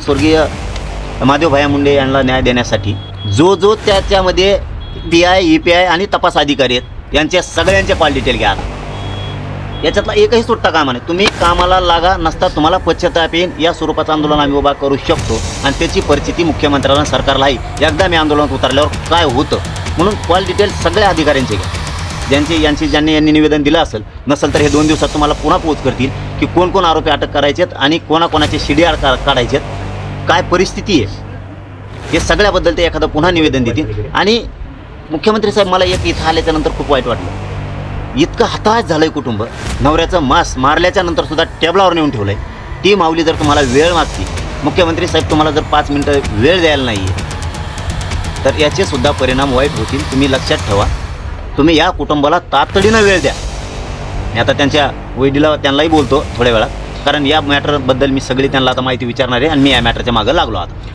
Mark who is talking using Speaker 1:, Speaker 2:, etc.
Speaker 1: स्वर्गीय माधवभाई मुंडे यांना न्याय देण्यासाठी जो त्याच्यामध्ये PI EPI आणि तपास अधिकारी आहेत यांच्या सगळ्यांचे कॉल डिटेल घ्या. याच्यातला एकही सुट्टा कामा नाही. तुम्ही कामाला लागा, नसता तुम्हाला पश्चाताप येईल. या स्वरूपाचं आंदोलन आम्ही उभा करू शकतो आणि त्याची परिस्थिती मुख्यमंत्र्यांना सरकारलाही एकदा मी आंदोलनात उतरल्यावर काय होतं म्हणून कॉल डिटेल सगळ्या अधिकाऱ्यांचे घ्या. ज्यांनी निवेदन दिलं नसेल तर हे 2 दिवसात तुम्हाला पुन्हा पोच करतील की कोण आरोपी अटक करायचेत आणि कोणाकोणाचे शिडीआड काढायचेत, काय परिस्थिती आहे हे सगळ्याबद्दल ते एखादं पुन्हा निवेदन देतील. आणि मुख्यमंत्री साहेब, मला एक इथं आल्याच्यानंतर खूप वाईट वाटलं. इतकं हताश झालं आहे कुटुंब. नवऱ्याचं मांस मारल्याच्या नंतरसुद्धा टेबलावर नेऊन ठेवलं आहे. ती माऊली जर तुम्हाला वेळ मागते, मुख्यमंत्री साहेब तुम्हाला जर 5 मिनटं वेळ द्यायला नाही आहे तर याचेसुद्धा परिणाम वाईट होतील. तुम्ही लक्षात ठेवा. तुम्ही या कुटुंबाला तातडीनं वेळ द्या. मी आता त्यांनाही बोलतो थोड्या वेळात, कारण या मॅटरबद्दल मी सगळी त्यांना आता माहिती विचारणार आहे आणि मी या मॅटरच्या मागं लागलो आता.